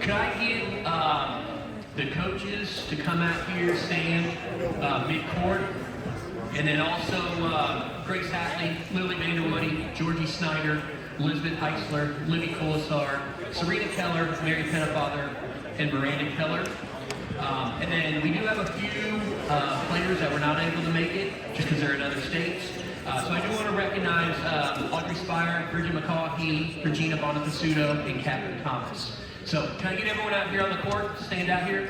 Could I get the coaches to come out here, stand mid-court, and then also Grace Hatley, Lily Vanderwoody, Georgie Snyder, Elizabeth Heisler, Libby Colasar, Serena Keller, Mary Pennefather, and Miranda Keller. And then we do have a few players that were not able to make it just because they're in other states. So I do want to recognize Audrey Spire, Bridget McCaughey, Regina Bonifasuto, and Catherine Thomas. So can I get everyone out here on the court? Stand out here.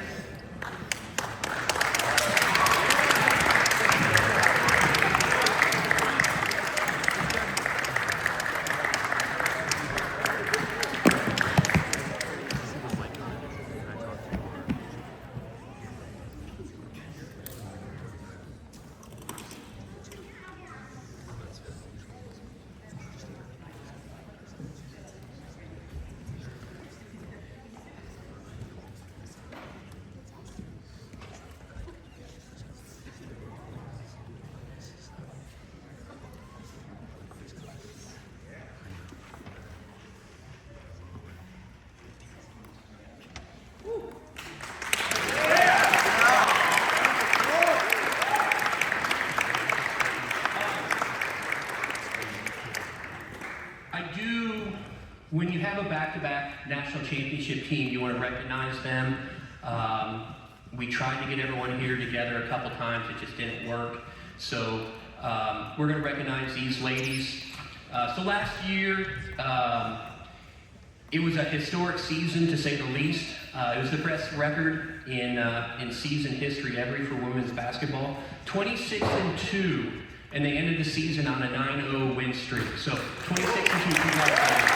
When you have a back-to-back national championship team, you want to recognize them. We tried to get everyone here together a couple times, it just didn't work. So we're going to recognize these ladies. So last year, it was a historic season to say the least. It was the best record in season history ever for women's basketball. 26-2, and they ended the season on a 9-0 win streak. So 26-2, congratulations.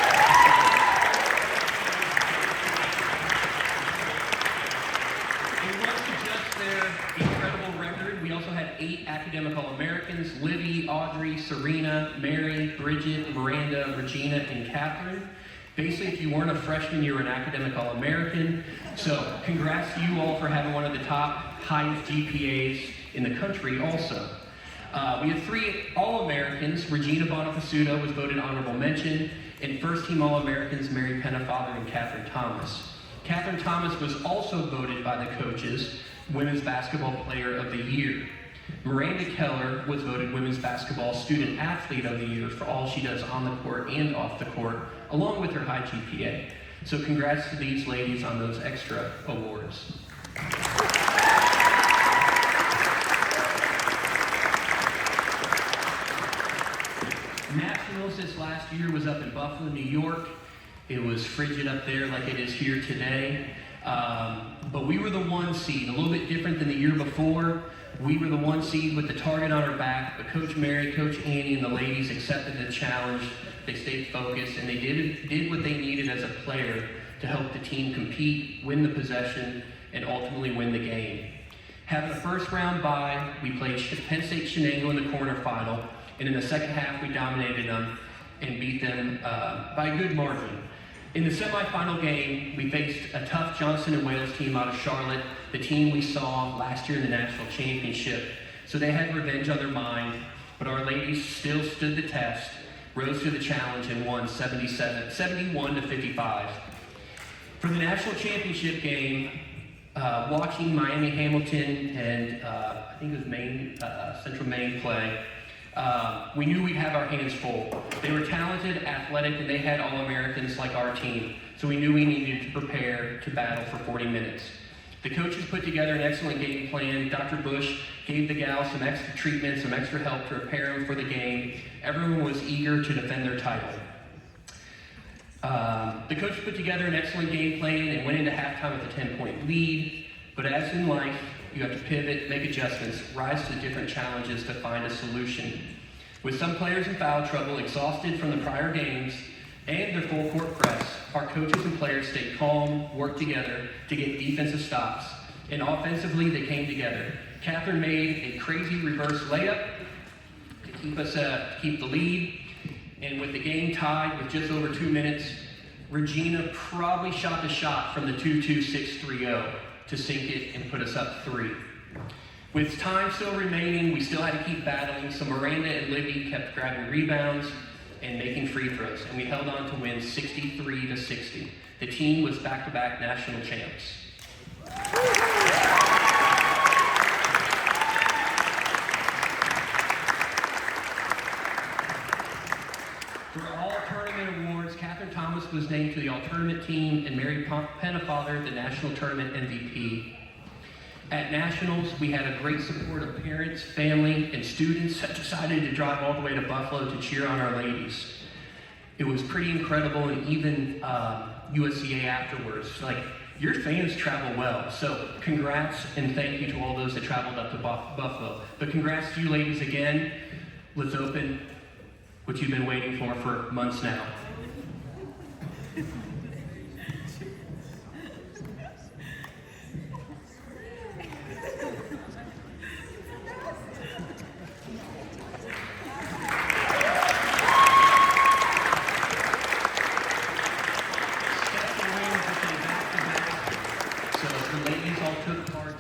Incredible record. We also had 8 academic All-Americans: Libby, Audrey, Serena, Mary, Bridget, Miranda, Regina, and Catherine. Basically, if you weren't a freshman, you were an academic All-American. So congrats to you all for having one of the top highest GPAs in the country also. We had 3 All-Americans. Regina Bonifasuto was voted honorable mention, and first-team All-Americans Mary Pennefather and Catherine Thomas. Catherine Thomas was also voted by the coaches Women's Basketball Player of the Year. Miranda Keller was voted Women's Basketball Student Athlete of the Year for all she does on the court and off the court, along with her high GPA. So congrats to these ladies on those extra awards. Nationals this last year was up in Buffalo, New York. It was frigid up there like it is here today. But we were the 1 seed, a little bit different than the year before. We were the 1 seed with the target on our back, but Coach Mary, Coach Annie, and the ladies accepted the challenge. They stayed focused, and they did what they needed as a player to help the team compete, win the possession, and ultimately win the game. Having a first-round bye, we played Penn State Shenango in the quarterfinal, and in the second half, we dominated them and beat them by a good margin. In the semifinal game, we faced a tough Johnson & Wales team out of Charlotte, the team we saw last year in the national championship. So they had revenge on their mind, but our ladies still stood the test, rose to the challenge, and won 71-55. For the national championship game, watching Miami Hamilton and I think it was Central Maine play, we knew we'd have our hands full. They were talented, athletic, and they had All-Americans like our team. So we knew we needed to prepare to battle for 40 minutes. The coaches put together an excellent game plan. Dr. Bush gave the gals some extra treatment, some extra help to prepare them for the game. Everyone was eager to defend their title. The coaches put together an excellent game plan and went into halftime with a 10-point lead. But as in life, you have to pivot, make adjustments, rise to different challenges to find a solution. With some players in foul trouble, exhausted from the prior games, and their full court press, our coaches and players stayed calm, worked together to get defensive stops, and offensively they came together. Catherine made a crazy reverse layup to keep the lead, and with the game tied with just over 2 minutes, Regina probably shot the shot from the 2-2-6-3-0 to sink it and put us up 3. With time still remaining, we still had to keep battling, so Miranda and Libby kept grabbing rebounds and making free throws, and we held on to win 63-60. The team was back-to-back national champs. For all tournament awards, Catherine Thomas was named to the all-tournament team, and Mary Pennefather, the national tournament MVP. At Nationals, we had a great support of parents, family, and students that decided to drive all the way to Buffalo to cheer on our ladies. It was pretty incredible, and even USCA afterwards. Like, your fans travel well, so congrats and thank you to all those that traveled up to Buffalo. But congrats to you ladies again. Let's open what you've been waiting for months now.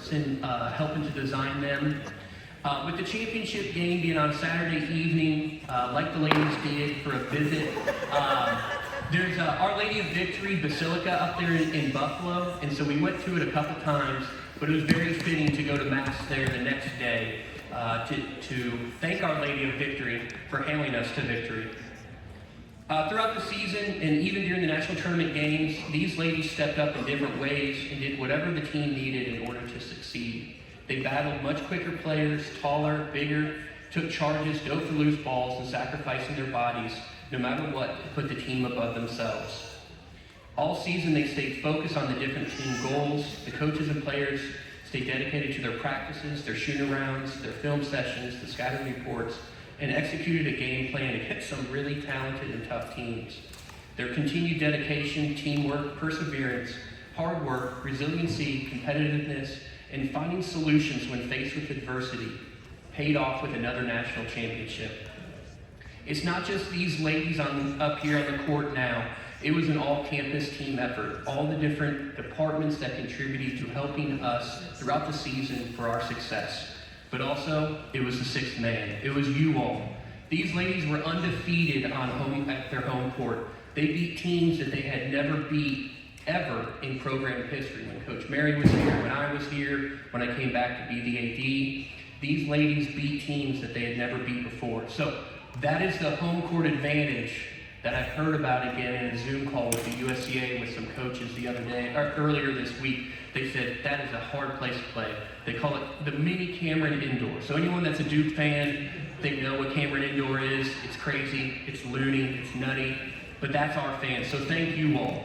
And helping to design them. With the championship game being on Saturday evening, like the ladies did for a visit, there's Our Lady of Victory Basilica up there in Buffalo, and so we went to it a couple times, but it was very fitting to go to Mass there the next day to thank Our Lady of Victory for hailing us to victory. Throughout the season, and even during the national tournament games, these ladies stepped up in different ways and did whatever the team needed in order to succeed. They battled much quicker players, taller, bigger, took charges, dove for loose balls, and sacrificing their bodies, no matter what, to put the team above themselves. All season, they stayed focused on the different team goals. The coaches and players stayed dedicated to their practices, their shoot-arounds, their film sessions, the scouting reports, and executed a game plan against some really talented and tough teams. Their continued dedication, teamwork, perseverance, hard work, resiliency, competitiveness, and finding solutions when faced with adversity paid off with another national championship. It's not just these ladies up here on the court now. It was an all-campus team effort, all the different departments that contributed to helping us throughout the season for our success. But also, it was the sixth man. It was you all. These ladies were undefeated at their home court. They beat teams that they had never beat ever in program history. When Coach Mary was here, when I was here, when I came back to be the AD, these ladies beat teams that they had never beat before. So that is the home court advantage that I've heard about again in a Zoom call with the USCA with some coaches the other day, or earlier this week. They said that is a hard place to play. They call it the mini Cameron Indoor. So anyone that's a Duke fan, they know what Cameron Indoor is. It's crazy, it's loony, it's nutty, but that's our fans. So thank you all.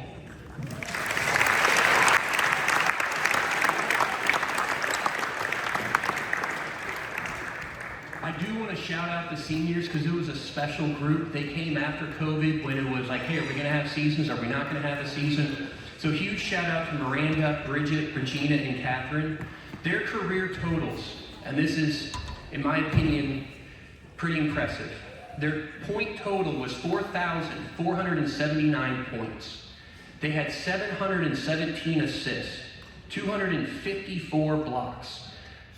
I do want to shout out the seniors because it was a special group. They came after COVID when it was like, hey, are we going to have seasons? Are we not going to have a season? So huge shout out to Miranda, Bridget, Regina, and Catherine. Their career totals, and this is, in my opinion, pretty impressive. Their point total was 4,479 points. They had 717 assists, 254 blocks,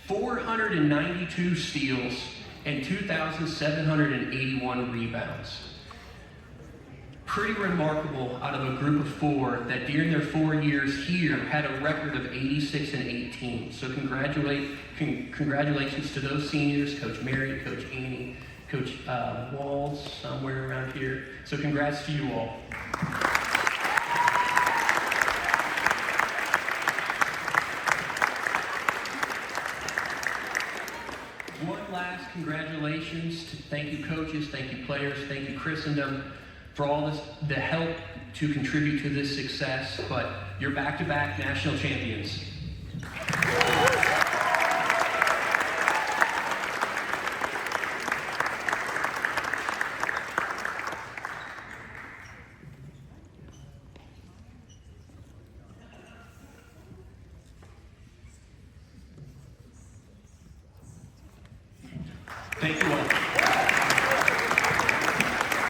492 steals, and 2,781 rebounds. Pretty remarkable out of a group of four that during their 4 years here had a record of 86 and 18. So congratulations to those seniors, Coach Mary, Coach Annie, Coach Walls, somewhere around here. So congrats to you all. One last congratulations to thank you coaches, thank you players, thank you Christendom for all the help to contribute to this success, but you're back-to-back national champions.